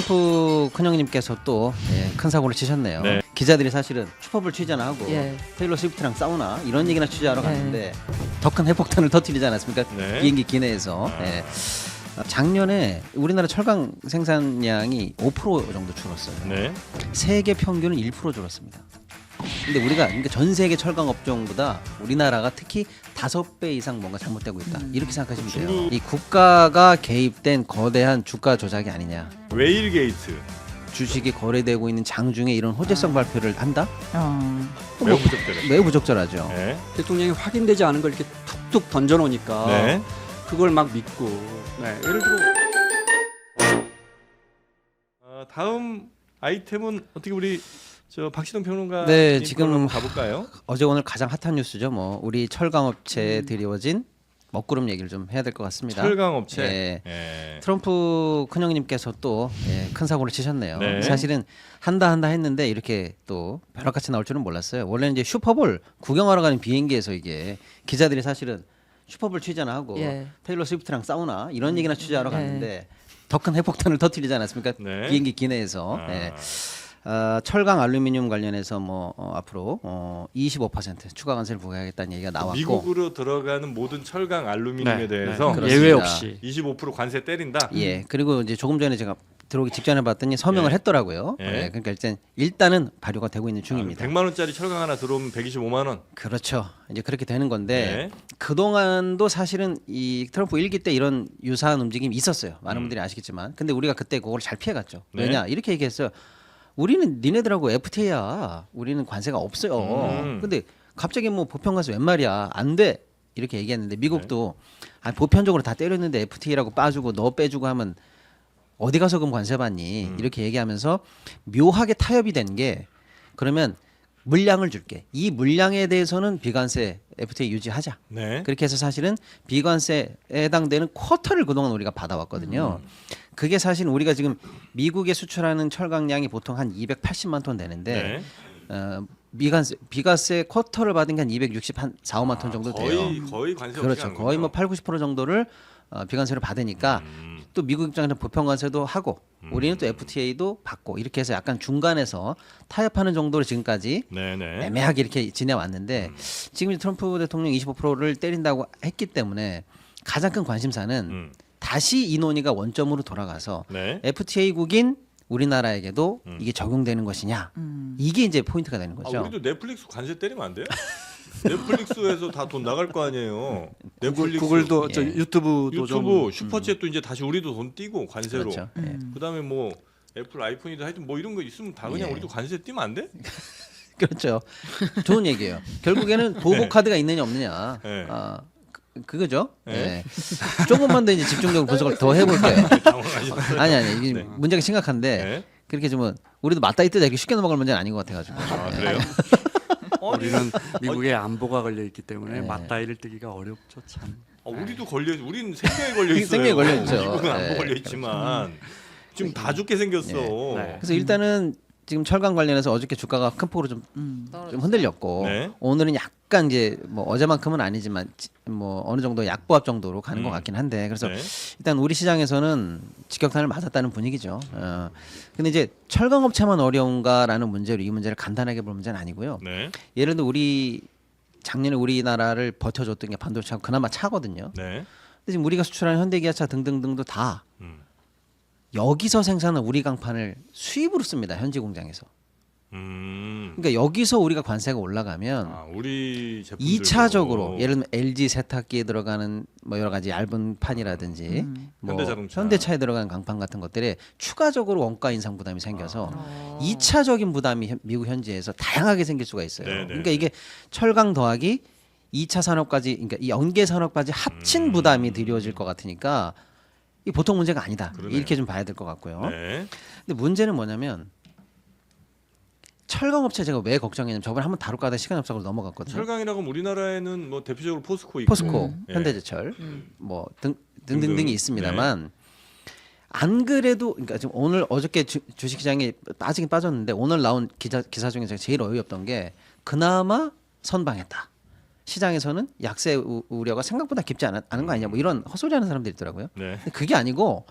트럼프 큰형님께서 또 큰 사고를 치셨네요. 네. 기자들이 사실은 슈퍼볼 취재나 하고 테일러 스위프트랑 싸우나 이런 얘기나 취재하러 갔는데 더 큰 핵폭탄을 터뜨리지 않았습니까? 네. 비행기 기내에서. 작년에 우리나라 철강 생산량이 5% 정도 줄었어요. 네. 세계 평균은 1% 줄었습니다. 근데 우리가 그러니까 전 세계 철강 업종보다 우리나라가 특히 5배 이상 뭔가 잘못되고 있다. 이렇게 생각하시면 돼요. 이 국가가 개입된 거대한 주가 조작이 아니냐. 웨일 게이트 주식이 거래되고 있는 장중에 이런 호재성 발표를 한다? 매우 부적절해. 매우 부적절하죠. 네. 대통령이 확인되지 않은 걸 이렇게 툭툭 던져놓으니까 네. 그걸 막 믿고 예를 들어 다음 아이템은 어떻게 우리 저 박시동 평론가 네, 지금 가볼까요? 어제 오늘 가장 핫한 뉴스죠. 뭐 우리 철강업체에 드리워진 먹구름 얘기를 좀 해야 될 것 같습니다. 철강업체. 예. 네. 트럼프 큰형님께서 또 큰 사고를 치셨네요. 네. 사실은 한다 했는데 이렇게 또 벼락같이 나올 줄은 몰랐어요. 원래는 이제 슈퍼볼 구경하러 가는 비행기에서 이게 기자들이 사실은 슈퍼볼 취재나 하고 테일러 스위프트랑 싸우나 이런 얘기나 취재하러 갔는데 더 큰 핵폭탄을 터뜨리지 않았습니까? 네. 비행기 기내에서. 철강 알루미늄 관련해서 뭐 앞으로 25% 추가 관세를 부과하겠다는 얘기가 나왔고 미국으로 들어가는 모든 철강 알루미늄에 네, 대해서 네. 예외 그렇습니다. 없이 25% 관세 때린다. 예. 그리고 이제 조금 전에 제가 들어오기 직전에 봤더니 서명을 예. 했더라고요. 예. 예. 그러니까 일단은 발효가 되고 있는 중입니다. 100만 원짜리 철강 하나 들어오면 125만 원. 그렇죠. 이제 그렇게 되는 건데 네. 그동안도 사실은 이 트럼프 1기 때 이런 유사한 움직임이 있었어요. 많은 분들이 아시겠지만. 근데 우리가 그때 그걸 잘 피해갔죠. 네. 왜냐? 이렇게 얘기했어요. 우리는 니네들하고 FTA야. 우리는 관세가 없어요. 근데 갑자기 뭐 보편 관세 웬 말이야. 안 돼. 이렇게 얘기했는데 미국도 보편적으로 다 때렸는데 FTA라고 빠주고 너 빼주고 하면 어디 가서 그럼 관세 받니? 이렇게 얘기하면서 묘하게 타협이 된 게 그러면 물량을 줄게. 이 물량에 대해서는 비관세 FTA 유지하자. 네. 그렇게 해서 사실은 비관세에 해당되는 쿼터를 그동안 우리가 받아왔거든요. 그게 사실 우리가 지금 미국에 수출하는 철강량이 보통 한 280만 톤 되는데 비관세 쿼터를 받은 게 한 264, 5만 톤 정도 돼요. 거의 관세 없이 그렇죠. 가는군요. 거의 뭐 8, 90% 정도를 비관세를 받으니까 또 미국 입장에서는 보편 관세도 하고 우리는 또 FTA도 받고 이렇게 해서 약간 중간에서 타협하는 정도로 지금까지 네네. 애매하게 이렇게 지내왔는데 지금 이제 트럼프 대통령 25%를 때린다고 했기 때문에 가장 큰 관심사는 다시 이 논의가 원점으로 돌아가서 네. FTA국인 우리나라에게도 이게 적용되는 것이냐 이게 이제 포인트가 되는 거죠. 우리도 넷플릭스 관세 때리면 안 돼요? 넷플릭스에서 다 돈 나갈 거 아니에요. 넷플릭스, 구글도 저 유튜브도 유튜브, 좀 슈퍼챗도 이제 다시 우리도 돈 띄고 관세로. 그렇죠. 예. 그다음에 뭐 애플 아이폰이든 하여튼 뭐 이런 거 있으면 다 그냥 예. 우리도 관세 띄면 안 돼? 그렇죠. 좋은 얘기예요. 결국에는 보복 카드가 있느냐 없느냐. 네. 그거죠. 네. 예. 조금만 더 이제 집중적으로 분석을 더 해볼게요. 당황하셨어요. 아니 이게 네. 문제가 심각한데 네. 그렇게 좀 우리도 맞다 이때 이렇게 쉽게 넘어갈 문제는 아닌 것 같아가지고. 아 그래요? 우리는 미국의 안보가 걸려 있기 때문에 네. 맞다이를 뜨기가 어렵죠 참. 우리도 우리는 생명에 걸려 있어요. 생명에 걸려 있죠. 미국은 안 네. 걸려 있지만 지금 다 죽게 생겼어. 네. 그래서 일단은 지금 철강 관련해서 어저께 주가가 큰 폭으로 좀 흔들렸고 네. 오늘은 약간 이제 뭐 어제만큼은 아니지만 뭐 어느 정도 약보합 정도로 가는 것 같긴 한데 그래서 네. 일단 우리 시장에서는 직격탄을 맞았다는 분위기죠. 근데 이제 철강 업체만 어려운가라는 문제로 이 문제를 간단하게 볼 문제는 아니고요. 네. 예를 들어 작년에 우리나라를 버텨줬던 게 반도체하고 그나마 차거든요. 네. 근데 지금 우리가 수출하는 현대기아차 등등등도 다 음. 여기서 생산한 우리 강판을 수입으로 씁니다. 현지 공장에서. 그러니까 여기서 우리가 관세가 올라가면 우리 제품들도 2차적으로 예를 들면 LG 세탁기에 들어가는 뭐 여러 가지 얇은 판이라든지 뭐 현대자동차. 현대차에 들어가는 강판 같은 것들에 추가적으로 원가 인상 부담이 생겨서 2차적인 부담이 미국 현지에서 다양하게 생길 수가 있어요. 네네. 그러니까 이게 철강 더하기 2차 산업까지 그러니까 이 연계 산업까지 합친 부담이 드리워질 것 같으니까 이 보통 문제가 아니다. 그러네요. 이렇게 좀 봐야 될 것 같고요. 네. 근데 문제는 뭐냐면 철강업체 제가 왜 걱정했냐면 저번에 한번 다룰까 하다 시간이 없어서 넘어갔거든요. 철강이라고 하면 우리나라에는 뭐 대표적으로 포스코 있고 포스코, 예. 현대제철 뭐 등등등이 등등. 있습니다만 안 그래도 그러니까 지금 오늘 어저께 주식시장이 빠지긴 빠졌는데 오늘 나온 기사 중에 제가 제일 어이없던 게 그나마 선방했다. 시장에서는 약세 우려가 생각보다 깊지 않은 거 아니냐 뭐 이런 헛소리하는 사람들이 있더라고요. 네. 근데 그게 아니고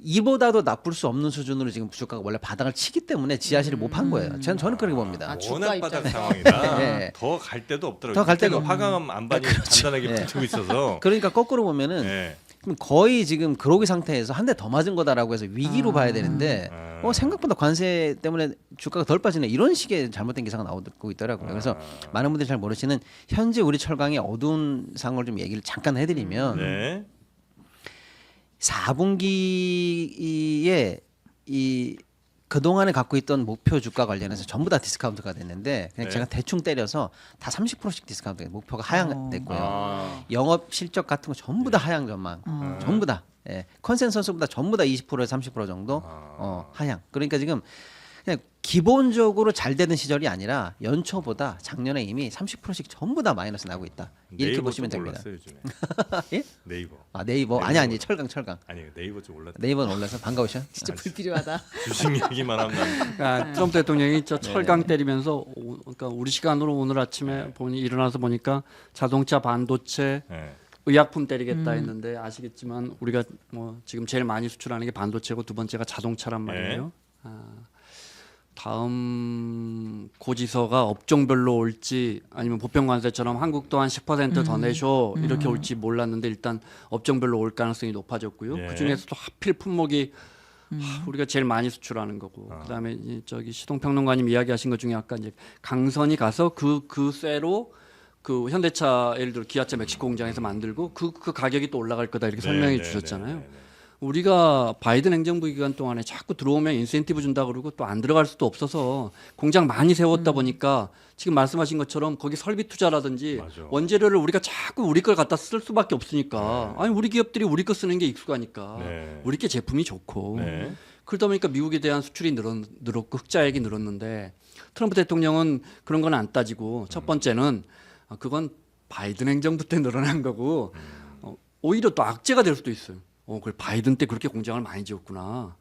이보다도 나쁠 수 없는 수준으로 지금 주가가 원래 바닥을 치기 때문에 지하실을 못 판 거예요. 저는 그렇게 봅니다. 주가 워낙 바닥 입장에서. 상황이라 네. 더 갈 데도 없더라고요. 더갈 데가 그때가 화강암 안반이 단단하게 네. 붙고 있어서. 그러니까 거꾸로 보면은 네. 그럼 거의 지금 그러기 상태에서 한 대 더 맞은 거다라고 해서 위기로 봐야 되는데 생각보다 관세 때문에 주가가 덜 빠지네 이런 식의 잘못된 기사가 나오고 있더라고요. 그래서 많은 분들이 잘 모르시는 현재 우리 철강의 어두운 상황을 좀 얘기를 잠깐 해드리면 네. 4분기에 이 그동안에 갖고 있던 목표 주가 관련해서 전부 다 디스카운트가 됐는데 그냥 네. 제가 대충 때려서 다 30%씩 디스카운트 목표가 하향됐고요. 아. 영업 실적 같은 거 전부 다 하향 전망. 전부 다. 예. 컨센서스보다 전부 다 20%에서 30% 정도 하향. 그러니까 지금 그냥 기본적으로 잘 되는 시절이 아니라 연초보다 작년에 이미 30%씩 전부 다 마이너스 나고 있다. 이렇게 네이버 보시면 좀 됩니다. 올랐어요, 요즘에. 예? 네이버. 아 네이버 아니 철강 아니 네이버 좀 올랐다. 네이버는 올라서 반가우셔. 진짜 불필요하다. 주식 얘기만 하면 난 그러니까 트럼프 대통령이 저 철강 때리면서 그러니까 우리 시간으로 오늘 아침에 보니 일어나서 보니까 자동차, 반도체, 네. 의약품 때리겠다 했는데 아시겠지만 우리가 뭐 지금 제일 많이 수출하는 게 반도체고 두 번째가 자동차란 말이에요. 다음 고지서가 업종별로 올지 아니면 보편관세처럼 한국도 한 10%더 내쇼 이렇게 올지 몰랐는데 일단 업종별로 올 가능성이 높아졌고요. 예. 그 중에서도 하필 품목이 우리가 제일 많이 수출하는 거고 그다음에 저기 시동평론가님 이야기하신 것 중에 아까 이제 강선이 가서 그 쇠로 그 현대차 예를 들어 기아차 멕시코 공장에서 만들고 그 가격이 또 올라갈 거다 이렇게 설명해 주셨잖아요. 우리가 바이든 행정부 기간 동안에 자꾸 들어오면 인센티브 준다 그러고 또 안 들어갈 수도 없어서 공장 많이 세웠다 보니까 지금 말씀하신 것처럼 거기 설비 투자라든지 맞아. 원재료를 우리가 자꾸 우리 걸 갖다 쓸 수밖에 없으니까 아니 우리 기업들이 우리 거 쓰는 게 익숙하니까 네. 우리 게 제품이 좋고 네. 그러다 보니까 미국에 대한 수출이 늘었고 흑자액이 늘었는데 트럼프 대통령은 그런 건 안 따지고 첫 번째는 그건 바이든 행정부 때 늘어난 거고 오히려 또 악재가 될 수도 있어요. 그걸 바이든 때 그렇게 공장을 많이 지었구나.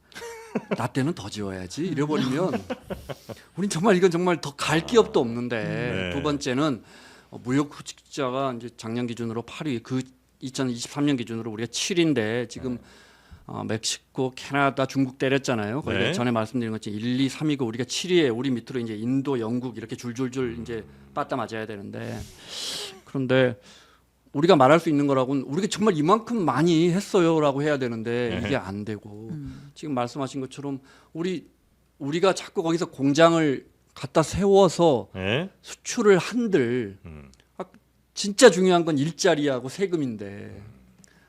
나 때는 더 지어야지. 이래버리면 우린 정말 이건 정말 더 갈 기업도 없는데 네. 두 번째는 무역 흑자가 이제 작년 기준으로 8위, 그 2023년 기준으로 우리가 7위인데 지금 멕시코, 캐나다, 중국 때렸잖아요. 거기 네. 전에 말씀드린 것처럼 1, 2, 3위고 우리가 7위에 우리 밑으로 이제 인도, 영국 이렇게 줄줄줄 이제 빠따 맞아야 되는데 그런데 우리가 말할 수 있는 거라고는 우리가 정말 이만큼 많이 했어요라고 해야 되는데 이게 안 되고 지금 말씀하신 것처럼 우리가 자꾸 거기서 공장을 갖다 세워서 네. 수출을 한들 진짜 중요한 건 일자리하고 세금인데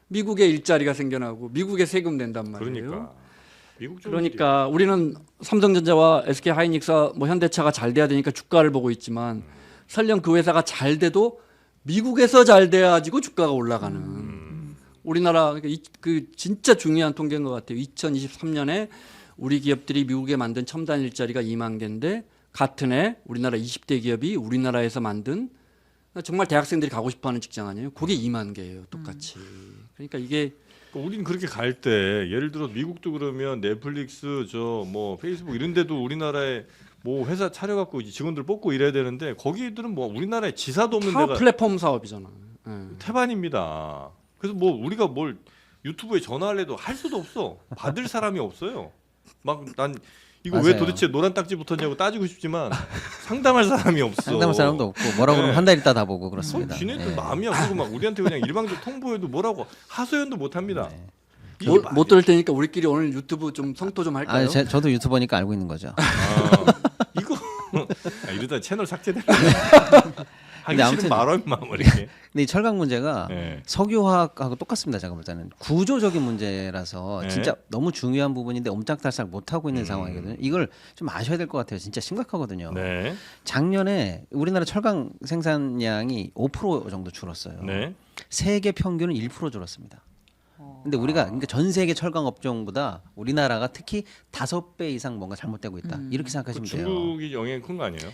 미국에 일자리가 생겨나고 미국에 세금 낸단 말이에요. 그러니까 미국 쪽 그러니까 우리는 삼성전자와 SK 하이닉스와 뭐 현대차가 잘 돼야 되니까 주가를 보고 있지만 설령 그 회사가 잘 돼도 미국에서 잘 돼가지고 주가가 올라가는 우리나라 그 진짜 중요한 통계인 것 같아요. 2023년에 우리 기업들이 미국에 만든 첨단 일자리가 2만 개인데 같은 해 우리나라 20대 기업이 우리나라에서 만든 정말 대학생들이 가고 싶어하는 직장 아니에요? 그게 2만 개예요, 똑같이. 그러니까 이게 우리는 그렇게 갈 때 예를 들어 미국도 그러면 넷플릭스 저 뭐 페이스북 이런 데도 우리나라에 뭐 회사 차려갖고 이제 직원들 뽑고 이래야 되는데 거기들은 뭐 우리나라에 지사도 없는 다 데가 플랫폼 사업이잖아. 예. 태반입니다. 그래서 뭐 우리가 뭘 유튜브에 전화를 해도 할 수도 없어. 받을 사람이 없어요. 막 난 이거 왜 맞아요. 도대체 노란 딱지 붙었냐고 따지고 싶지만 상담할 사람이 없어. 상담할 사람도 없고 뭐라고 그러면 네. 한 달 있다 다 보고 그렇습니다. 지네들 예. 마음이야. 그리고 막 우리한테 그냥 일방적 통보해도 뭐라고 하소연도 못 합니다. 네. 이게 못 들을 테니까 우리끼리 오늘 유튜브 좀 성토 좀 할까요? 저도 유튜버니까 알고 있는 거죠. 이거 이러다 채널 삭제될 하기 근데 싫은 아무튼- 말하면 뭐 이렇게. 근데 이 철강 문제가 네. 석유화학하고 똑같습니다. 제가 볼 때는 구조적인 문제라서 네. 진짜 너무 중요한 부분인데 옴짝달싹 못 하고 있는 상황이거든요. 이걸 좀 아셔야 될 것 같아요. 진짜 심각하거든요. 네. 작년에 우리나라 철강 생산량이 5% 정도 줄었어요. 네. 세계 평균은 1% 줄었습니다. 근데 우리가 그러니까 전 세계 철강 업종보다 우리나라가 특히 5배 이상 뭔가 잘못되고 있다. 이렇게 그 생각하시면 돼요. 중국이 영향이 큰 거 아니에요?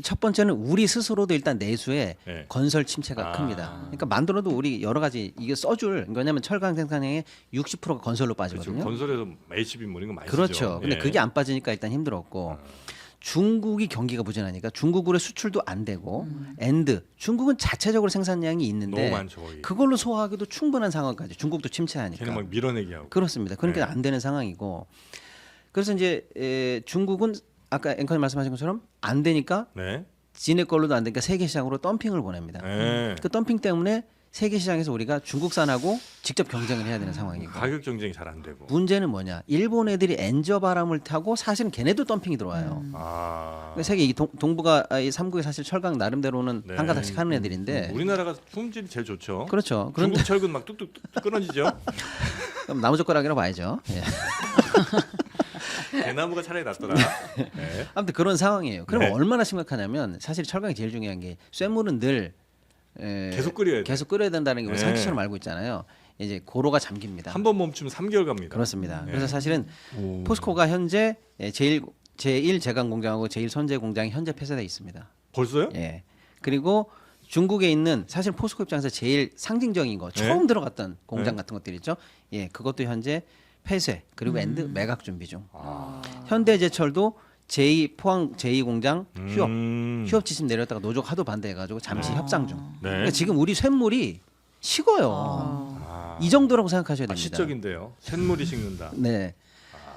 첫 번째는 우리 스스로도 일단 내수에 네. 건설 침체가 큽니다. 그러니까 만들어도 우리 여러 가지 이게 써줄 왜냐하면 철강 생산량의 60%가 건설로 그렇죠. 빠지거든요. 건설에서 HB 뭐 이런 거 많이 그렇죠. 쓰죠. 근데 예. 그게 안 빠지니까 일단 힘들었고 중국이 경기가 부진하니까 중국으로 수출도 안 되고 엔드 중국은 자체적으로 생산량이 있는데 너무 많죠. 거기. 그걸로 소화하기도 충분한 상황까지 중국도 침체하니까 걔는 막 밀어내기 하고. 그렇습니다. 그러니까 네. 안 되는 상황이고 그래서 이제 중국은 아까 앵커님 말씀하신 것처럼 안 되니까 네. 지네 걸로도 안 되니까 세계 시장으로 덤핑을 보냅니다. 네. 그 덤핑 때문에 세계 시장에서 우리가 중국산하고 직접 경쟁을 해야 되는 상황이고 가격 경쟁이 잘 안 되고. 문제는 뭐냐? 일본 애들이 엔저 바람을 타고 사실은 걔네도 덤핑이 들어와요. 아. 그러니까 세계 이 동부가 이 3국이 사실 철강 나름대로는 네. 한 가닥씩 하는 애들인데 우리나라가 품질이 제일 좋죠. 그렇죠. 그런데 중국 철근 막 뚝뚝 끊어지죠. 그럼 나무젓가락이라고 봐야죠. 예. 대나무가 차라리 낫더라. 네. 아무튼 그런 상황이에요. 그럼 네. 얼마나 심각하냐면 사실 철강이 제일 중요한 게 쇠물은 늘 계속 끓여야 돼. 계속 끓여야 된다는 게 우리 네. 상식처럼 알고 있잖아요. 이제 고로가 잠깁니다. 한 번 멈추면 3개월 갑니다. 그렇습니다. 네. 그래서 사실은 포스코가 현재 제1 제강 공장하고 제1 선제 공장이 현재 폐쇄돼 있습니다. 벌써요? 예. 그리고 중국에 있는 사실 포스코 입장에서 제일 상징적인 거 네. 처음 들어갔던 공장 네. 같은 것들 있죠. 예, 그것도 현재 폐쇄 그리고 엔드 매각 준비 중. 아. 현대제철도 제2 포항 제2 공장 휴업 휴업 지침 내렸다가 노조 하도 반대해가지고 잠시 협상 중. 네. 그러니까 지금 우리 쇳물이 식어요. 아. 이 정도라고 생각하셔야 됩니다. 시적인데요. 쇳물이 식는다. 네.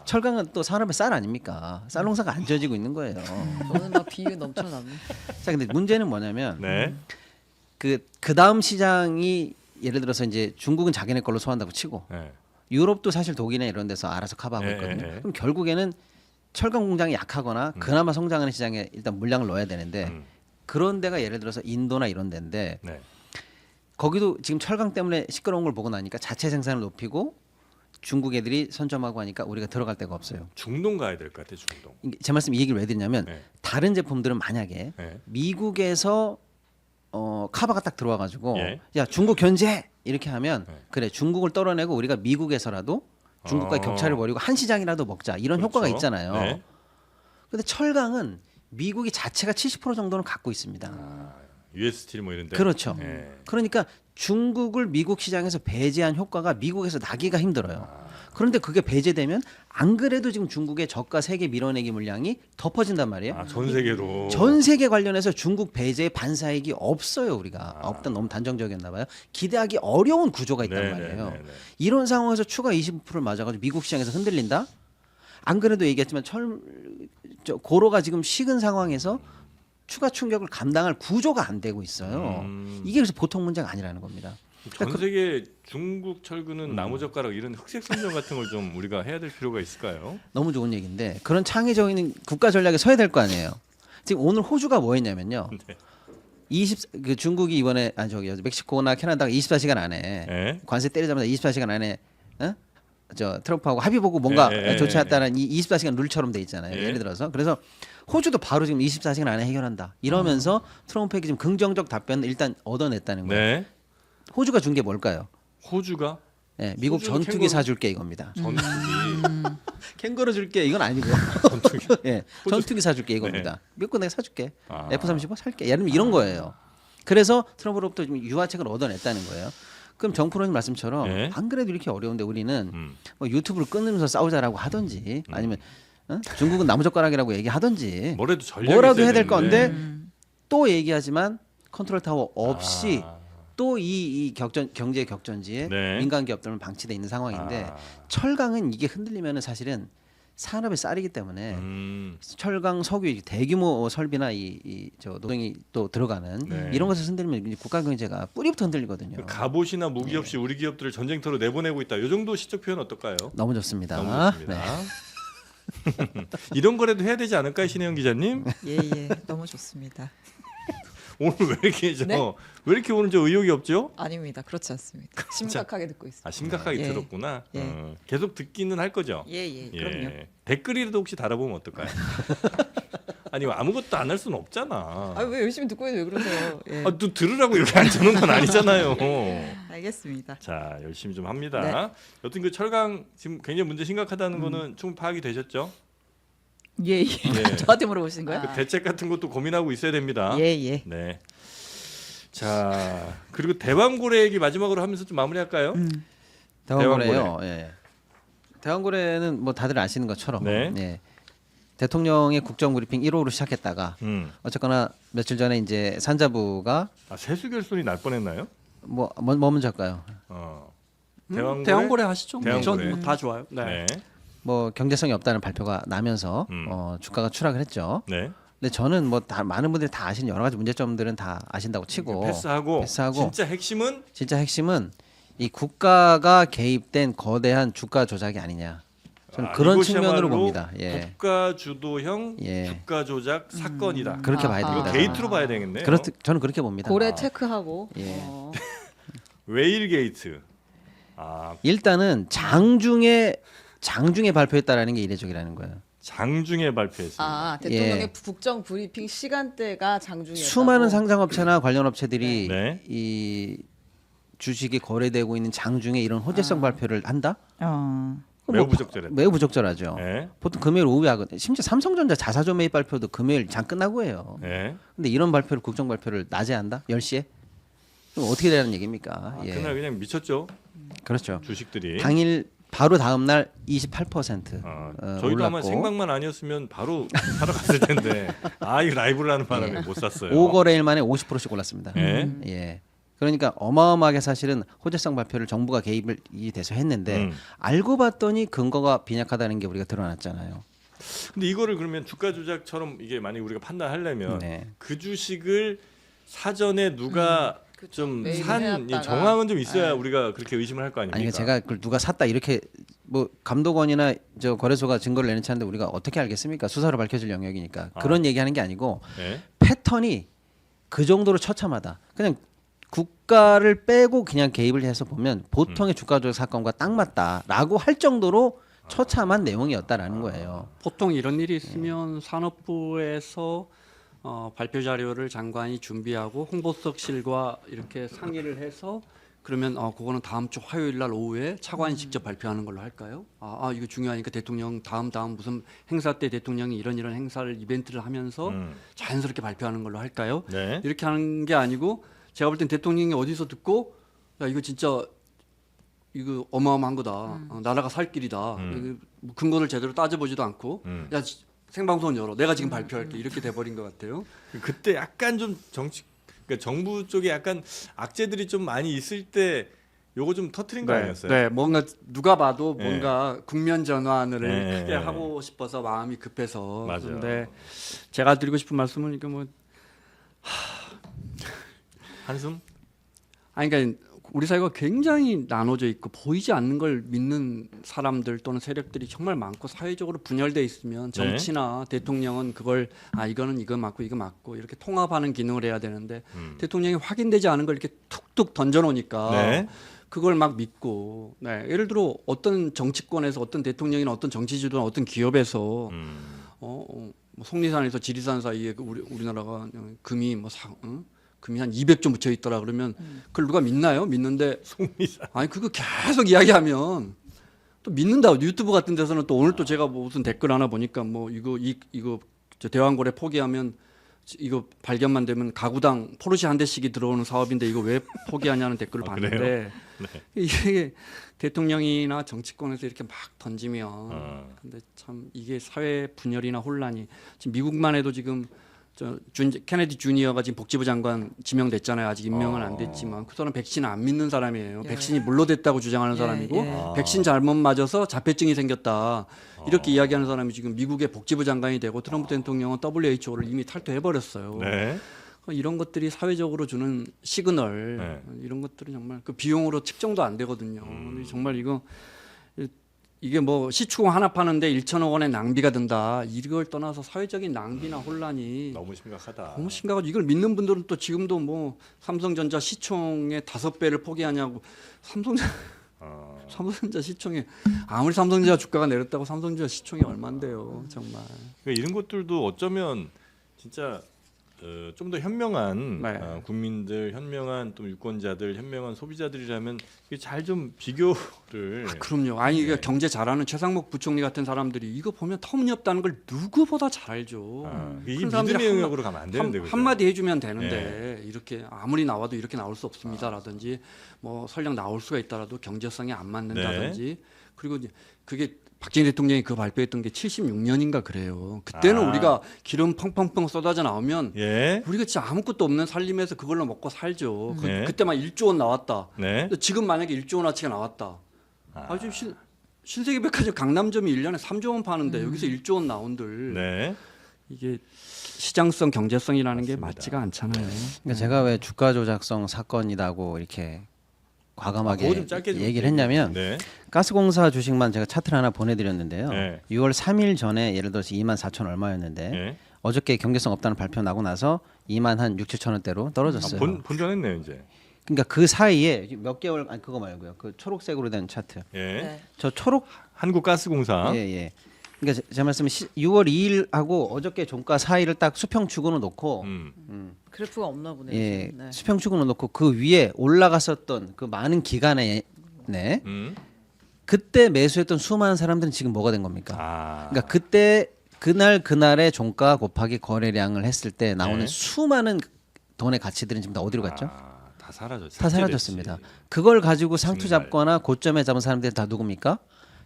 철강은 또 산업의 쌀 아닙니까? 쌀 농사가 안 지어지고 있는 거예요. 저는 막 비유 넘쳐나네. 자, 근데 문제는 뭐냐면 네. 그 다음 시장이 예를 들어서 이제 중국은 자기네 걸로 소화한다고 치고 네. 유럽도 사실 독일이나 이런 데서 알아서 커버하고 예, 있거든요. 예, 예. 그럼 결국에는 철강 공장이 약하거나 그나마 성장하는 시장에 일단 물량을 넣어야 되는데 그런 데가 예를 들어서 인도나 이런 데인데 네. 거기도 지금 철강 때문에 시끄러운 걸 보고 나니까 자체 생산을 높이고 중국 애들이 선점하고 하니까 우리가 들어갈 데가 없어요. 중동 가야 될 것 같아. 중동. 제 말씀 이 얘기를 왜 드리냐면 네. 다른 제품들은 만약에 네. 미국에서 카바가 딱 들어와가지고 예. 야 중국 견제 이렇게 하면 네. 그래 중국을 떨어내고 우리가 미국에서라도 중국과 어. 격차를 벌이고 한 시장이라도 먹자 이런 그렇죠. 효과가 있잖아요. 네. 근데 철강은 미국이 자체가 70% 정도는 갖고 있습니다. US 스틸 뭐 이런데. 그렇죠. 네. 그러니까 중국을 미국 시장에서 배제한 효과가 미국에서 나기가 힘들어요. 그런데 그게 배제되면 안 그래도 지금 중국의 저가 세계 밀어내기 물량이 덮어진단 말이에요. 아, 전 세계로. 전 세계 관련해서 중국 배제의 반사익이 없어요. 우리가 없다 너무 단정적이었나 봐요. 기대하기 어려운 구조가 있단 네, 말이에요. 네, 네, 네. 이런 상황에서 추가 20%를 맞아가지고 미국 시장에서 흔들린다. 안 그래도 얘기했지만 고로가 지금 식은 상황에서 추가 충격을 감당할 구조가 안 되고 있어요. 이게 그래서 보통 문제가 아니라는 겁니다. 전 세계 중국 철근은 나무젓가락 이런 흑색 선정 같은 걸 좀 우리가 해야 될 필요가 있을까요? 너무 좋은 얘기인데 그런 창의적인 국가 전략에 서야 될 거 아니에요. 지금 오늘 호주가 뭐 했냐면요. 네. 그 중국이 이번에 멕시코나 캐나다가 24시간 안에 네. 관세 때리자마자 24시간 안에 저 트럼프하고 합의 보고 뭔가 예, 조치했다는 이 24시간 룰처럼 돼 있잖아요. 예. 예를 들어서 그래서 호주도 바로 지금 24시간 안에 해결한다. 이러면서 트럼프에게 지금 긍정적 답변을 일단 얻어냈다는 거예요. 네. 호주가 준 게 뭘까요? 호주가 네, 미국 호주는 전투기 캥거루- 사줄게 이겁니다. 전투기. 캥거루 줄게 이건 아니고요. 전투기. 예, 전투기 사줄게 이겁니다. 미국 내가 사줄게. 아. F-35 살게. 예를 들면 이런 거예요. 그래서 트럼프로부터 지금 유화책을 얻어냈다는 거예요. 그럼 정프로님 말씀처럼 예. 안 그래도 이렇게 어려운데 우리는 뭐 유튜브를 끊으면서 싸우자라고 하든지 아니면 중국은 나무젓가락이라고 얘기하든지 뭐라도 전략이 뭐라도 있어야 해야 될 되는데. 건데 또 얘기하지만 컨트롤 타워 없이 아. 또 이 경제 격전지에 네. 민간 기업들은 방치돼 있는 상황인데 아. 철강은 이게 흔들리면은 사실은 산업의 쌀이기 때문에 철강 석유 대규모 설비나 저 노동이 또 들어가는 네. 이런 것을 흔들리면 이제 국가 경제가 뿌리부터 흔들리거든요. 갑옷이나 무기 없이 우리 기업들을 전쟁터로 내보내고 있다. 이 정도 시적 표현 어떨까요? 너무 좋습니다. 너무 좋습니다. 네. 이런 거라도 해야 되지 않을까요, 신혜영 기자님? 예예, 너무 좋습니다. 오늘 왜 이렇게 네? 왜 이렇게 오늘 저 의욕이 없죠? 아닙니다. 그렇지 않습니다. 심각하게 듣고 있습니다. 아, 심각하게 예. 들었구나. 예. 계속 듣기는 할 거죠. 예예, 그럼요. 댓글이라도 혹시 달아보면 어떨까요? 아니 아무것도 안 할 수는 없잖아. 아 왜 열심히 듣고 있는데 왜 그러세요? 예. 아, 또 들으라고 이렇게 앉혀놓은 건 아니잖아요. 알겠습니다. 자, 열심히 좀 합니다. 네. 여튼 그 철강 지금 굉장히 문제 심각하다는 거는 충분 파악이 되셨죠? 예예. 예. 저한테 물어보신 거예요? 그 대책 같은 것도 고민하고 있어야 됩니다. 예예. 네. 자, 그리고 대왕고래 얘기 마지막으로 하면서 좀 마무리할까요? 대왕고래요. 예. 대왕고래는 뭐 다들 아시는 것처럼 네. 예. 대통령의 국정브리핑 1호로 시작했다가 어쨌거나 며칠 전에 이제 산자부가 세수 결손이 날 뻔했나요? 뭐 먼저 할까요? 대왕고래 하시죠. 대왕고래. 전다 좋아요. 네. 뭐 경제성이 없다는 발표가 나면서 주가가 추락을 했죠. 네. 근데 저는 뭐 다 많은 분들이 다 아시는 여러 가지 문제점들은 다 아신다고 치고 패스하고 진짜 핵심은 이 국가가 개입된 거대한 주가 조작이 아니냐. 저는 그런 측면으로 봅니다. 예. 국가 주도형 예. 주가 조작 사건이다. 그렇게 봐야 이거 됩니다. 게이트로 봐야 되겠네요. 저는 그렇게 봅니다. 고래 체크하고. 예. 웨일 게이트. 일단은 장중에 발표했다라는 게 이례적이라는 거예요. 장중에 발표했습니다. 대통령의 예. 국정 브리핑 시간대가 장중이었다고. 수많은 상장업체나 관련 업체들이 네. 이 주식이 거래되고 있는 장중에 이런 호재성 발표를 한다? 매우 부적절했다. 매우 부적절하죠. 네. 보통 금요일 오후에 하거든요. 심지어 삼성전자 자사조 매입 발표도 금요일 장 끝나고 해요. 네. 근데 이런 발표를 국정 발표를 낮에 한다? 10시에? 그럼 어떻게 되는 얘기입니까? 예. 그날 그냥 미쳤죠. 그렇죠. 주식들이. 당일 바로 다음 날 28% 저희도 올랐고 아마 생방만 아니었으면 바로 사러 갔을 텐데 이 라이브를 하는 바람에 못 샀어요. 5거래일 만에 50%씩 올랐습니다. 네. 예. 그러니까 어마어마하게 사실은 호재성 발표를 정부가 개입을 돼서 했는데 알고 봤더니 근거가 빈약하다는 게 우리가 드러났잖아요. 근데 이거를 그러면 주가 조작처럼 이게 만약 우리가 판단하려면 네. 그 주식을 사전에 누가 좀 매입을 산 해놨다가. 정황은 좀 있어야 우리가 그렇게 의심을 할 거 아닙니까? 아니 제가 그걸 누가 샀다 이렇게 뭐 감독원이나 저 거래소가 증거를 내놓지 않는데 우리가 어떻게 알겠습니까? 수사로 밝혀질 영역이니까 그런 얘기하는 게 아니고 네. 패턴이 그 정도로 처참하다. 그냥 국가를 빼고 그냥 개입을 해서 보면 보통의 주가 조작 사건과 딱 맞다라고 할 정도로 처참한 내용이었다라는 거예요. 보통 이런 일이 있으면 산업부에서 발표 자료를 장관이 준비하고 홍보수석실과 이렇게 상의를 해서 그러면 그거는 다음 주 화요일 날 오후에 차관이 직접 발표하는 걸로 할까요? 이거 중요하니까 대통령 다음 무슨 행사 때 대통령이 이런 행사를 이벤트를 하면서 자연스럽게 발표하는 걸로 할까요? 네. 이렇게 하는 게 아니고 제가 볼 땐 대통령이 어디서 듣고 야 이거 진짜 이거 어마어마한 거다. 나라가 살 길이다. 이거 근거를 제대로 따져보지도 않고 야 생방송 열어. 내가 지금 발표할게. 이렇게 돼버린 것 같아요. 그때 약간 좀 그러니까 정부 쪽에 약간 악재들이 좀 많이 있을 때 요거 좀 터트린 거 아니었어요? 네, 뭔가 누가 봐도 네. 뭔가 국면 전환을 네. 크게 하고 싶어서 마음이 급해서. 맞아요. 그런데 제가 드리고 싶은 말씀은 이거 뭐 한숨? 그러니까 우리 사회가 굉장히 나눠져 있고 보이지 않는 걸 믿는 사람들 또는 세력들이 정말 많고 사회적으로 분열돼 있으면 정치나 대통령은 그걸 이거는 이거 맞고 이거 맞고 이렇게 통합하는 기능을 해야 되는데 대통령이 확인되지 않은 걸 이렇게 툭툭 던져놓으니까 네. 그걸 막 믿고 예를 들어 어떤 정치권에서 어떤 대통령이나 어떤 정치주도나 어떤 기업에서 뭐 속리산에서 지리산 사이에 우리나라가 금이 금이 한 200조 묻혀 있더라 그러면 그걸 누가 믿나요? 믿는데 속리산. 그거 계속 이야기하면 또 믿는다. 유튜브 같은 데서는 또 오늘 또 제가 뭐 무슨 댓글 하나 보니까 뭐 이거 저 대왕거래 포기하면 이거 발견만 되면 가구당 포르쉐 한 대씩이 들어오는 사업인데 이거 왜 포기하냐는 댓글을 봤는데 네. 이게 대통령이나 정치권에서 이렇게 막 던지면 근데 참 이게 사회 분열이나 혼란이 지금 미국만 해도 지금 케네디 주니어가 지금 복지부 장관 지명됐잖아요. 아직 임명은 안 됐지만 그 사람 백신을 안 믿는 사람이에요. 백신이 물로됐다고 주장하는 사람이고 백신 잘못 맞아서 자폐증이 생겼다. 이렇게 이야기하는 사람이 지금 미국의 복지부 장관이 되고 트럼프 대통령은 WHO를 이미 탈퇴해버렸어요. 네. 이런 것들이 사회적으로 주는 시그널 이런 것들이 정말 그 비용으로 측정도 안 되거든요. 근데 정말 이게 뭐 시추공 하나 파는데 1천억 원의 낭비가 든다. 이걸 떠나서 사회적인 낭비나 혼란이 너무 심각하다. 너무 심각하고 이걸 믿는 분들은 또 지금도 뭐 삼성전자 시총의 5배를 포기하냐고 삼성전자 시총이 아무리 삼성전자 주가가 내렸다고 삼성전자 시총이 얼마인데요, 정말. 그러니까 이런 것들도 어쩌면 진짜 좀 더 현명한 국민들, 현명한 또 유권자들, 현명한 소비자들이라면 잘 좀 비교를. 그럼요. 이게 경제 잘하는 최상목 부총리 같은 사람들이 이거 보면 터무니없다는 걸 누구보다 잘 알죠. 이 믿음의 영역으로 가면 안 되는데 그죠? 한마디 해주면 되는데 이렇게 아무리 나와도 이렇게 나올 수 없습니다라든지 뭐 설령 나올 수가 있더라도 경제성이 안 맞는다든지 그리고 그게 박정희 대통령이 그 발표했던 게 76년인가 그래요. 그때는 아. 우리가 기름 펑펑펑 쏟아져 나오면 예. 우리가 진짜 아무것도 없는 살림에서 그걸로 먹고 살죠. 네. 그때만 1조 원 나왔다. 네. 근데 지금 만약에 1조 원어치가 나왔다. 아주 신세계백화점 강남점이 1년에 3조 원 파는데 여기서 1조 원 나온들 네. 이게 시장성 경제성이라는 게 맞습니다. 맞지가 않잖아요. 그러니까 제가 왜 주가 조작성 사건이라고 이렇게 과감하게 그거 좀 짧게 좀 얘기를 했냐면 네. 가스공사 주식만 제가 차트를 하나 보내드렸는데요. 네. 6월 3일 전에 예를 들어서 2만 4천 얼마였는데 네. 어저께 경제성 없다는 발표 나고 나서 2만 한 6, 7천 원대로 떨어졌어요. 본전했네요 이제. 그러니까 그 사이에 몇 개월 아니 그거 말고요. 그 초록색으로 된 차트. 예. 네. 저 초록 한국가스공사. 예 예. 그러니까 제 말씀은 6월 2일하고 어저께 종가 사이를 딱 수평축으로 놓고 그래프가 없나 보네요. 예 지금. 네. 수평축으로 놓고 그 위에 올라갔었던 그 많은 기간에 네 그때 매수했던 수많은 사람들은 지금 뭐가 된 겁니까? 아. 그러니까 그때 그날의 종가 곱하기 거래량을 했을 때 나오는 네. 수많은 돈의 가치들은 지금 다 어디로 갔죠? 다 사라졌. 다 사라졌습니다. 그걸 가지고 상투 정말. 잡거나 고점에 잡은 사람들이 다 누굽니까?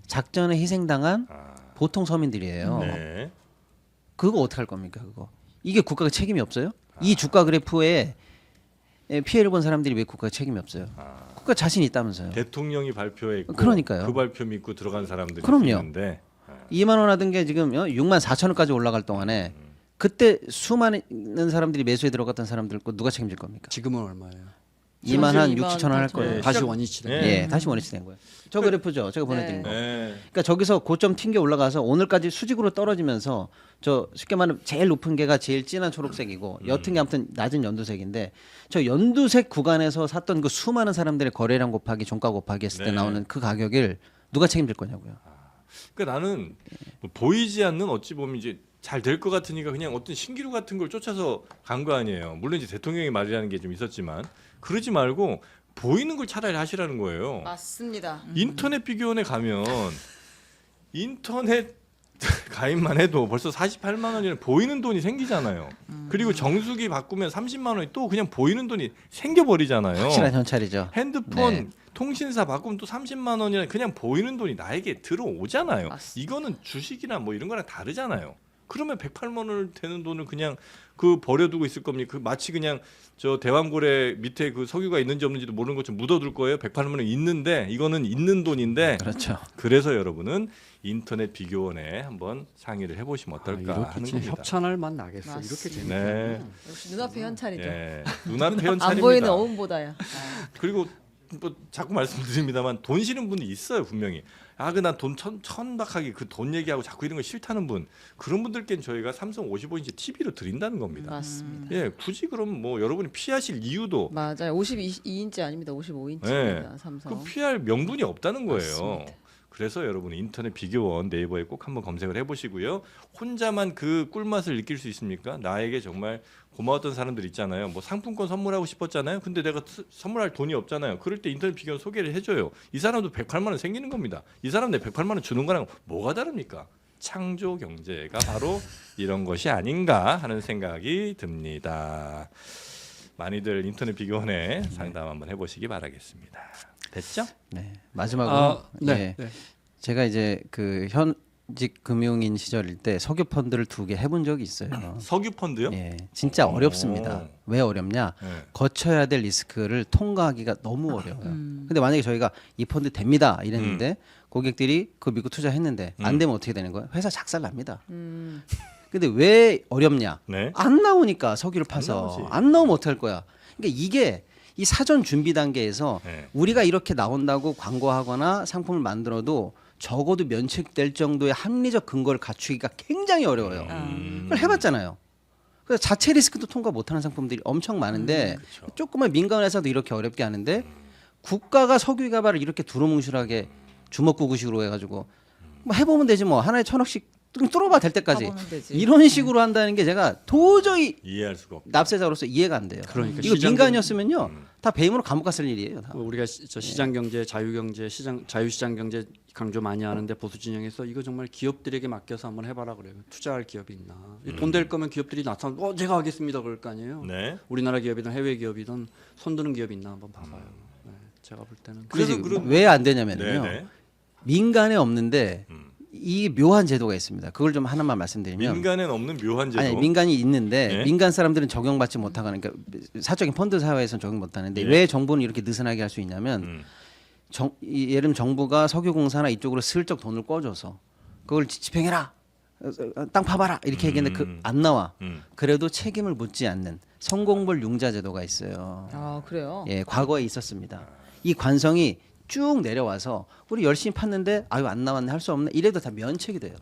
작전에 희생당한 보통 서민들이에요. 네. 그거 어떻게 할 겁니까? 그거 이게 국가가 책임이 없어요? 이 주가 그래프에 피해를 본 사람들이 왜 국가가 책임이 없어요? 국가 자신 있다면서요? 대통령이 발표했고 그러니까요. 그 발표 믿고 들어간 사람들이 그럼요. 있는데 2만 원 하던 게 지금 6만 4천 원까지 올라갈 동안에 그때 수많은 사람들이 매수에 들어갔던 사람들 거 누가 책임질 겁니까? 지금은 얼마예요? 2만 한 6, 2만 7천 원 할 8천 거예요. 원. 다시 원위치 된 예. 거예요. 예, 다시 원위치 된 거예요. 저 그래프죠. 제가 보내드린 거. 네. 그러니까 저기서 고점 튕겨 올라가서 오늘까지 수직으로 떨어지면서 저 쉽게 말하면 제일 높은 게가 제일 진한 초록색이고 옅은 게 아무튼 낮은 연두색인데 저 연두색 구간에서 샀던 그 수많은 사람들의 거래량 곱하기 종가 곱하기 했을 때 네. 나오는 그 가격을 누가 책임질 거냐고요. 그러니까 나는 뭐 보이지 않는 어찌 보면 이제 잘 될 것 같으니까 그냥 어떤 신기루 같은 걸 쫓아서 간 거 아니에요. 물론 이제 대통령의 말이라는 게 좀 있었지만 그러지 말고 보이는 걸 차라리 하시라는 거예요. 맞습니다. 인터넷 비교원에 가면 인터넷 가입만 해도 벌써 48만 원이라는 보이는 돈이 생기잖아요. 그리고 정수기 바꾸면 30만 원이 또 그냥 보이는 돈이 생겨버리잖아요. 확실한 현찰이죠. 핸드폰 네. 통신사 바꾸면 또 30만 원이나 그냥 보이는 돈이 나에게 들어오잖아요. 맞습니다. 이거는 주식이나 뭐 이런 거랑 다르잖아요. 그러면 108만 원 되는 돈을 그냥 그 버려두고 있을 겁니까? 그 마치 그냥 저 대왕고래 밑에 그 석유가 있는지 없는지도 모르는 것처럼 묻어둘 거예요. 108만 원 있는데 이거는 있는 돈인데 그렇죠. 그래서 여러분은 인터넷 비교원에 한번 상의를 해보시면 어떨까 이렇게 하는 진짜 겁니다. 협찬할 맛 나겠어. 이렇게 맞습니다. 재밌네. 네. 역시 눈앞의 현찰이죠. 예. 눈앞의 안 현찰입니다. 보이는 어음보다야. 그리고 뭐 자꾸 말씀드립니다만 돈 싫은 분이 있어요 분명히. 아 그 난 돈 천박하게 그 돈 얘기하고 자꾸 이런 거 싫다는 분 그런 분들께는 저희가 삼성 55인치 TV로 드린다는 겁니다. 맞습니다. 예, 굳이 그럼 뭐 여러분이 피하실 이유도 맞아요. 52인치 아닙니다. 55인치입니다. 예, 삼성. 그 피할 명분이 없다는 거예요. 맞습니다. 그래서 여러분 인터넷 비교원 네이버에 꼭 한번 검색을 해보시고요. 혼자만 그 꿀맛을 느낄 수 있습니까? 나에게 정말 고마웠던 사람들 있잖아요. 뭐 상품권 선물하고 싶었잖아요. 근데 내가 선물할 돈이 없잖아요. 그럴 때 인터넷 비교원 소개를 해줘요. 이 사람도 108만 원 생기는 겁니다. 이 사람 내 108만 원 주는 거랑 뭐가 다릅니까? 창조 경제가 바로 이런 것이 아닌가 하는 생각이 듭니다. 많이들 인터넷 비교원에 상담 한번 해보시기 바라겠습니다. 됐죠? 네. 마지막으로 네. 예. 네. 제가 이제 그 현직 금융인 시절일 때 석유 펀드를 2개 해본 적이 있어요. 석유 펀드요? 예, 진짜 오. 어렵습니다. 왜 어렵냐? 네. 거쳐야 될 리스크를 통과하기가 너무 어려워요. 근데 만약에 저희가 이 펀드 됩니다 이랬는데 고객들이 그 믿고 투자했는데 안 되면 어떻게 되는 거예요? 회사 작살 납니다. 근데 왜 어렵냐? 네. 안 나오니까 석유를 파서 나오지. 안 나오면 어떡할 거야? 그러니까 이게 이 사전 준비 단계에서 네. 우리가 이렇게 나온다고 광고하거나 상품을 만들어도 적어도 면책될 정도의 합리적 근거를 갖추기가 굉장히 어려워요. 그걸 해봤잖아요. 그래서 자체 리스크도 통과 못하는 상품들이 엄청 많은데 조금만 민간 회사도 이렇게 어렵게 하는데 국가가 석유 개발을 이렇게 두루뭉실하게 주먹구구식으로 해가지고 뭐 해보면 되지 뭐 하나에 1,000억씩 뚫어봐 될 때까지 가보면 되지. 이런 식으로 한다는 게 제가 도저히 이해할 수가 없고. 납세자로서 이해가 안 돼요. 그러니까 이거 시장 민간이었으면요 다 배임으로 감옥 갔을 일이에요. 다. 우리가 저 시장 경제, 자유 경제, 자유시장 경제 강조 많이 하는데 보수 진영에서 이거 정말 기업들에게 맡겨서 한번 해봐라 그래요. 투자할 기업이 있나? 돈 될 거면 기업들이 나타나면 제가 하겠습니다 그럴 거 아니에요. 네. 우리나라 기업이든 해외 기업이든 손드는 기업이 있나 한번 봐봐요. 네, 제가 볼 때는 그래서 왜 안 되냐면요. 네네. 민간에 없는데 이 묘한 제도가 있습니다. 그걸 좀 하나만 말씀드리면 민간엔 없는 묘한 제도. 아니 민간이 있는데 네. 민간 사람들은 적용받지 못하고 그러니까 사적인 펀드 사회에서는 적용 못하는데 예. 왜 정부는 이렇게 느슨하게 할 수 있냐면 예를 들면 정부가 석유공사나 이쪽으로 슬쩍 돈을 꿔줘서 그걸 집행해라 땅 파봐라 이렇게 얘기했는데 안 나와. 그래도 책임을 묻지 않는 성공벌 융자 제도가 있어요. 아 그래요? 예, 과거에 있었습니다. 이 관성이 쭉 내려와서 우리 열심히 팠는데 아유 안 나왔네 할 수 없네 이래도 다 면책이 돼요.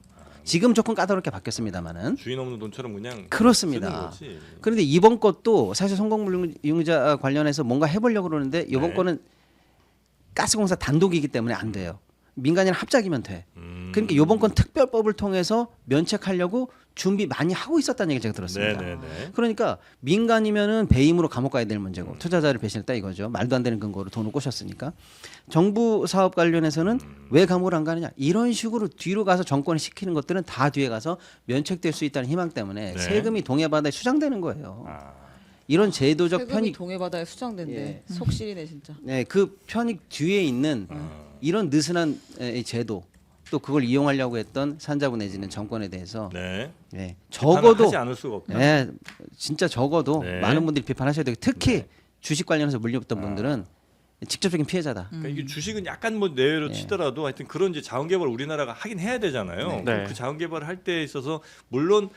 지금 조금 까다롭게 바뀌었습니다만은 주인 없는 돈처럼 그냥 그렇습니다. 쓰는 거지. 그런데 이번 것도 사실 성공물 융자 관련해서 뭔가 해보려고 그러는데 이번 네. 거는 가스공사 단독이기 때문에 안 돼요. 민간이랑 합작이면 돼. 그러니까 이번 건 특별법을 통해서 면책하려고 준비 많이 하고 있었다는 얘기 제가 들었습니다. 네네네. 그러니까 민간이면은 배임으로 감옥 가야 될 문제고 투자자를 배신했다 이거죠. 말도 안 되는 근거로 돈을 꼬셨으니까. 정부 사업 관련해서는 왜 감옥을 안 가느냐 이런 식으로 뒤로 가서 정권이 시키는 것들은 다 뒤에 가서 면책될 수 있다는 희망 때문에 네. 세금이 동해바다에 수장되는 거예요. 아, 이런 제도적 세금이 편익, 동해바다에 수장된대. 예. 속실이네 진짜. 네, 그 편익 뒤에 있는 이런 느슨한 이 제도 또 그걸 이용하려고 했던 산자부 내지는 정권에 대해서 네. 네, 적어도 비판을 하지 않을 수가 없다. 네, 진짜 적어도 네. 많은 분들이 비판하셔야 되고 특히 주식 관련해서 물려봤던 분들은 직접적인 피해자다. 그러니까 이게 주식은 약간 뭐 내외로 예. 치더라도 하여튼 그런 이제 자원 개발 우리나라가 하긴 해야 되잖아요. 네. 그 자원 개발을 할 때 있어서 물론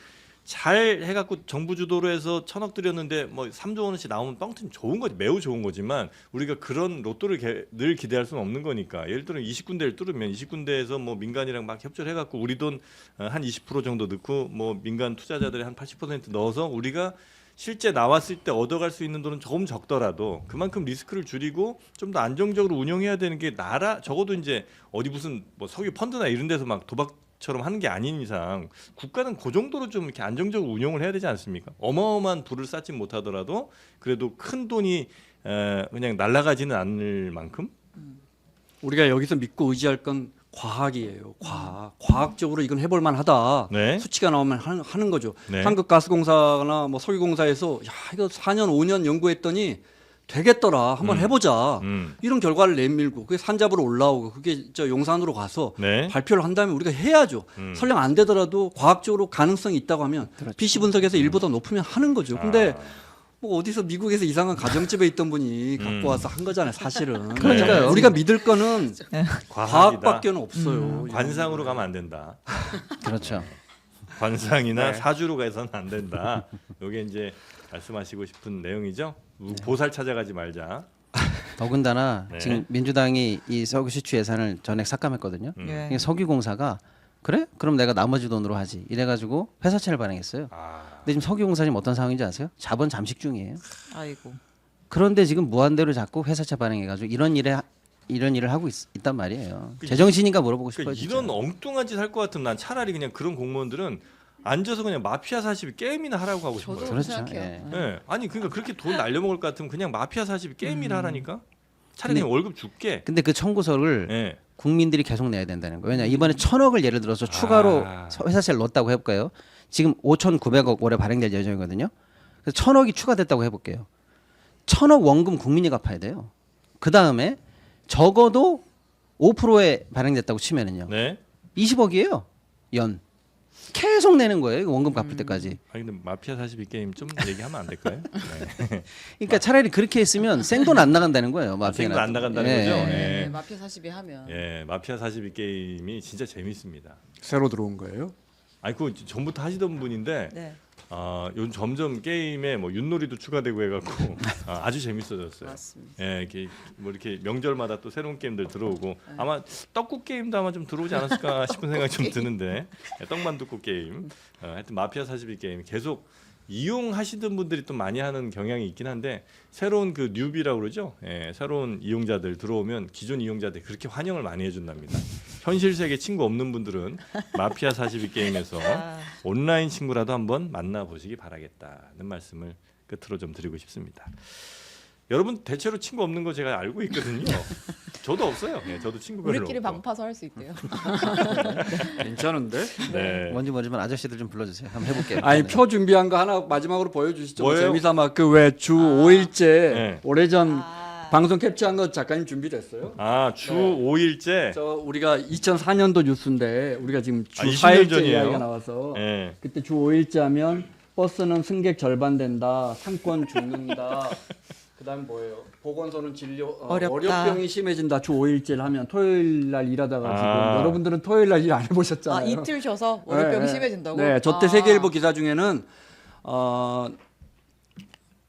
잘 해갖고 정부 주도로 해서 1,000억 들였는데 뭐 3조 원어치 나오면 뻥튀면 좋은 거지, 매우 좋은 거지만 우리가 그런 로또를 늘 기대할 수는 없는 거니까. 예를 들어 20군데를 뚫으면 20군데에서 뭐 민간이랑 막 협조를 해갖고 우리 돈 한 20% 정도 넣고 뭐 민간 투자자들이 한 80% 넣어서 우리가 실제 나왔을 때 얻어갈 수 있는 돈은 조금 적더라도 그만큼 리스크를 줄이고 좀 더 안정적으로 운영해야 되는 게 나라 적어도 이제 어디 무슨 뭐 석유 펀드나 이런 데서 막 도박처럼 하는 게 아닌 이상 국가는 그 정도로 좀 이렇게 안정적으로 운영을 해야 되지 않습니까? 어마어마한 부를 쌓지 못하더라도 그래도 큰 돈이 그냥 날아가지는 않을 만큼 우리가 여기서 믿고 의지할 건 과학이에요. 과학적으로 이건 해볼 만하다. 네. 수치가 나오면 하는 거죠. 네. 한국가스공사나 뭐 석유공사에서 야 이거 4년 5년 연구했더니 되겠더라. 한번 해보자. 이런 결과를 내밀고 그게 산잡으로 올라오고 그게 저 용산으로 가서 네. 발표를 한 다음에 우리가 해야죠. 설령 안 되더라도 과학적으로 가능성이 있다고 하면 PC 분석에서 일보다 높으면 하는 거죠. 근데 뭐 어디서 미국에서 이상한 가정집에 있던 분이 갖고 와서 한 거잖아요, 사실은. 그러니까요. 우리가 믿을 거는 과학이다. 과학밖에는 없어요. 관상으로 가면 안 된다. 그렇죠. 관상이나 네. 사주로 가서는 안 된다. 이게 이제 말씀하시고 싶은 내용이죠. 보살 찾아가지 말자. 더군다나 네. 지금 민주당이 이 석유 수출 예산을 전액 삭감했거든요. 예. 그러니까 석유공사가 그래? 그럼 내가 나머지 돈으로 하지. 이래가지고 회사채를 발행했어요. 아, 근데 지금 석유공사 지금 어떤 상황인지 아세요? 자본 잠식 중이에요. 아이고. 그런데 지금 무한대로 자꾸 회사채 발행해가지고 이런 일을 하고 있단 말이에요. 그 제정신인가 물어보고 싶어요. 그러니까 진짜. 이런 엉뚱한 짓 할 것 같으면 난 차라리 그냥 그런 공무원들은 앉아서 그냥 마피아 40 게임이나 하라고 하고 저도 싶어요. 그렇죠. 생각해요. 예. 예. 아니 그러니까 그렇게 돈 날려먹을 것 같으면 그냥 마피아 40 게임이나 하라니까. 차라리 근데- 그냥 월급 줄게. 근데 그 청구서를 예. 국민들이 계속 내야 된다는 거예요. 왜냐 이번에 1,000억을 예를 들어서 추가로 회사채를 넣었다고 해볼까요? 지금 5,900억 올해 발행될 예정이거든요. 그래서 1,000억이 추가됐다고 해볼게요. 1,000억 원금 국민이 갚아야 돼요. 그 다음에 적어도 5%에 발행됐다고 치면은요. 네. 20억이에요. 연. 계속 내는 거예요. 원금 갚을 때까지. 아니 근데 마피아 42 게임 좀 얘기하면 안 될까요? 네. 그러니까 차라리 그렇게 했으면 생돈 안 나간다는 거예요. 생돈 안 나간다는 예. 거죠? 네, 예. 마피아 40이 하면. 예, 마피아 42 게임이 진짜 재밌습니다. 새로 들어온 거예요? 아니 그 전부터 하시던 분인데 네. 요즘 점점 게임에 뭐 윷놀이도 추가되고 해갖고 아주 재밌어졌어요. 맞습니다. 예, 이렇게 뭐 이렇게 명절마다 또 새로운 게임들 들어오고 아마 떡국 게임도 아마 좀 들어오지 않았을까 싶은 생각이 좀 드는데 떡만둣국 게임, 하여튼 마피아 42 게임 계속 이용하시던 분들이 또 많이 하는 경향이 있긴 한데 새로운 그 뉴비라고 그러죠. 예, 새로운 이용자들 들어오면 기존 이용자들 그렇게 환영을 많이 해준답니다. 현실 세계 친구 없는 분들은 마피아 42 게임에서 온라인 친구라도 한번 만나보시기 바라겠다는 말씀을 끝으로 좀 드리고 싶습니다. 여러분 대체로 친구 없는 거 제가 알고 있거든요. 저도 없어요. 네, 저도 친구 별로 우리끼리 없고. 방파서 할 수 있대요. 괜찮은데? 네. 뭔지 모르지만 아저씨들 좀 불러주세요. 한번 해볼게요. 아니 네. 표 준비한 거 하나 마지막으로 보여주시죠. 뭐예요? 재미삼아 그 왜 주 5일째 네. 오래전 방송 캡처한 거 작가님 준비됐어요? 아, 주 네. 5일째. 저 우리가 2004년도 뉴스인데 우리가 지금 주 20년 4일째 전이에요? 이야기가 나와서 예. 그때 주 5일째 하면 버스는 승객 절반 된다, 상권 죽는다. 그다음 뭐예요? 보건소는 진료 어렵다. 월요병이 심해진다. 주 5일째를 하면 토요일 날 일하다가 지금 아. 여러분들은 토요일 날 일 안 해보셨잖아요. 이틀 쉬어서 월요병이 심해진다고? 네, 저때 세계일보 기사 중에는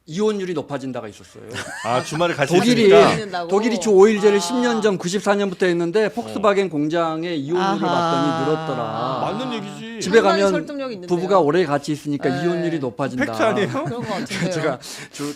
이혼율이 높아진다가 있었어요. 아, 주말에 같이 독일이 있으니까. 있는다고? 독일이 주 5일제를 아. 10년 전 94년부터 했는데 폭스바겐 공장의 이혼율을 아하. 봤더니 늘었더라. 맞는 얘기지. 집에 상당히 가면 설득력 있는데요. 부부가 오래 같이 있으니까 네. 이혼율이 높아진다. 팩트 아니에요? 그런 것 같은데요. 제가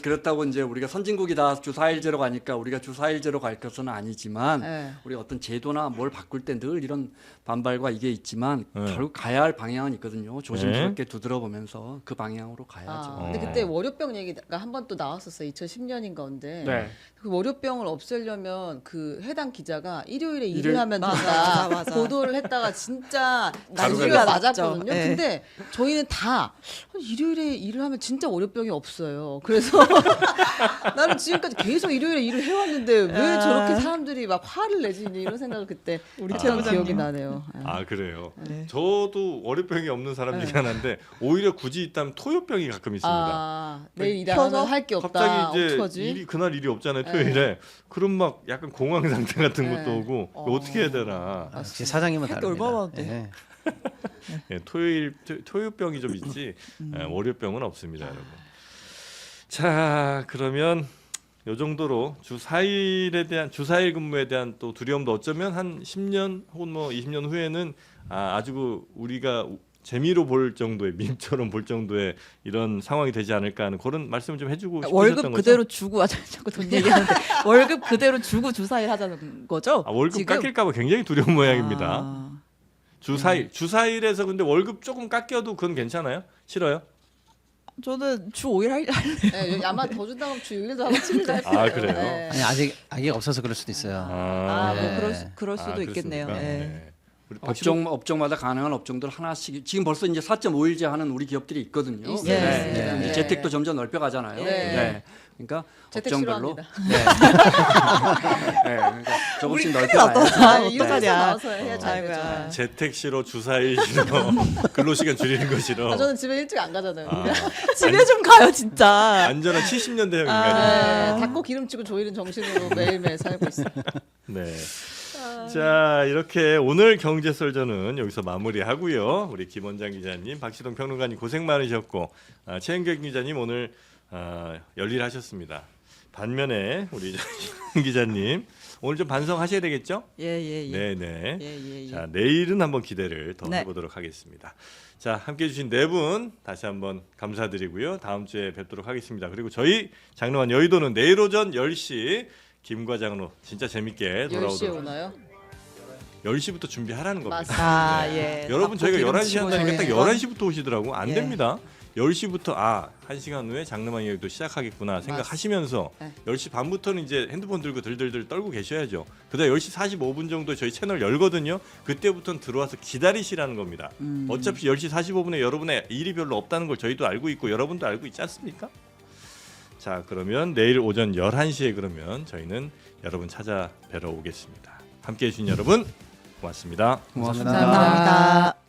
그렇다고 이제 우리가 선진국이다 주 4일제로 가니까 우리가 주 4일제로 갈 것은 아니지만 네. 우리 어떤 제도나 뭘 바꿀 때 늘 이런 반발과 이게 있지만 네. 결국 가야 할 방향은 있거든요. 조심스럽게 두드러보면서 그 방향으로 가야죠. 근데 그때 월요병 얘기가 한 번 또 나왔었어요. 2010년인가 온데. 네. 그 월요병을 없애려면 그 해당 기자가 일요일에 일요일- 일을 하면 맞아, 된다 맞아. 보도를 했다가 진짜 가루가 난리가 났죠. 맞았거든요. 네. 근데 저희는 다 일요일에 일을 하면 진짜 월요병이 없어요. 그래서 나는 지금까지 계속 일요일에 일을 해왔는데 왜 저렇게 사람들이 막 화를 내지 이런 생각을 그때 했던 기억이 나네요. 아, 그래요. 네. 저도 월요병이 없는 사람 중에 하나인데 오히려 굳이 있다면 토요병이 가끔 있습니다. 내일 일하면 할 게 없다. 갑자기 이제 어떡하지? 일이 그날 일이 없잖아요, 토요일에. 그럼 막 약간 공황 상태 같은 것도 네. 오고 어떻게 해야 되나. 역시 사장님은 할게 다릅니다. 얼마나 많은데. 예. 예, 토요병이 좀 있지 예, 월요병은 없습니다, 여러분. 자, 그러면 요 정도로 주 4일 근무에 대한 또 두려움도 어쩌면 한 10년 혹은 뭐 20년 후에는 아주 우리가 재미로 볼 정도의 밈처럼 볼 정도의 이런 상황이 되지 않을까 하는 그런 말씀을 좀 해주고 싶으셨던 월급 거죠? 그대로 주고 자꾸 돈 얘기하는데 월급 그대로 주고 주 4일 하자는 거죠? 월급 지금? 깎일까봐 굉장히 두려운 모양입니다. 아, 주 4일에서 근데 월급 조금 깎여도 그건 괜찮아요? 싫어요? 저는 주 5일 할래요. 네, 아마 더 준다고 하면 주 1일도 하고 7일도 할 거예요. 아, 그래요? 네. 아니 아직 아기가 없어서 그럴 수도 있어요. 뭐 네. 그럴 수도 있겠네요. 그렇습니까? 예. 네. 우리 박시동 업종마다 가능한 업종들 하나씩 지금 벌써 이제 4.5일제 하는 우리 기업들이 있거든요. 있어요. 네. 이제 네. 재택도 점점 넓혀가잖아요. 네. 그러니까 재택 업종별로 싫어합니다. 그러니까 조금씩 우리 넓혀가야죠. 네, 이런 어떡하냐. 회사 나와서 해야죠. 아이고야. 재택 싫어, 주 4일 싫어, 근로시간 줄이는 거 싫어. 저는 집에 일찍 안 가잖아요. 집에 좀 가요 진짜. 완전한 70년대형 인간이에요. 네, 닫고 기름치고 조이는 정신으로 매일매일 살고 있어요. 네. 자, 이렇게 오늘 경제설전은 여기서 마무리하고요. 우리 김원장 기자님, 박시동 평론가님 고생 많으셨고 최은경 기자님 오늘 열일하셨습니다. 반면에 우리 정 기자님 오늘 좀 반성하셔야 되겠죠? 예예예. 네네. 예. 자, 내일은 한번 기대를 더 네. 해보도록 하겠습니다. 자, 함께해 주신 네 분 다시 한번 감사드리고요. 다음 주에 뵙도록 하겠습니다. 그리고 저희 장르만 여의도는 내일 오전 10시 김 과장으로 진짜 재밌게 10시에 돌아오도록 오나요? 10시부터 준비하라는 겁니다. 맞습니다. 아 예. 여러분 저희가 기름 11시 치고 한다니까 딱 저희 11시부터 오시더라고. 안 예. 됩니다. 10시부터 1시간 후에 장르만 여의도 시작하겠구나 생각하시면서 네. 10시 반부터는 이제 핸드폰 들고 들들들 떨고 계셔야죠. 그다음 10시 45분 정도에 저희 채널 열거든요. 그때부터는 들어와서 기다리시라는 겁니다. 어차피 10시 45분에 여러분의 일이 별로 없다는 걸 저희도 알고 있고 여러분도 알고 있지 않습니까? 자, 그러면 내일 오전 11시에 그러면 저희는 여러분 찾아뵈러 오겠습니다. 함께해 주신 여러분 고맙습니다. 고맙습니다. 감사합니다.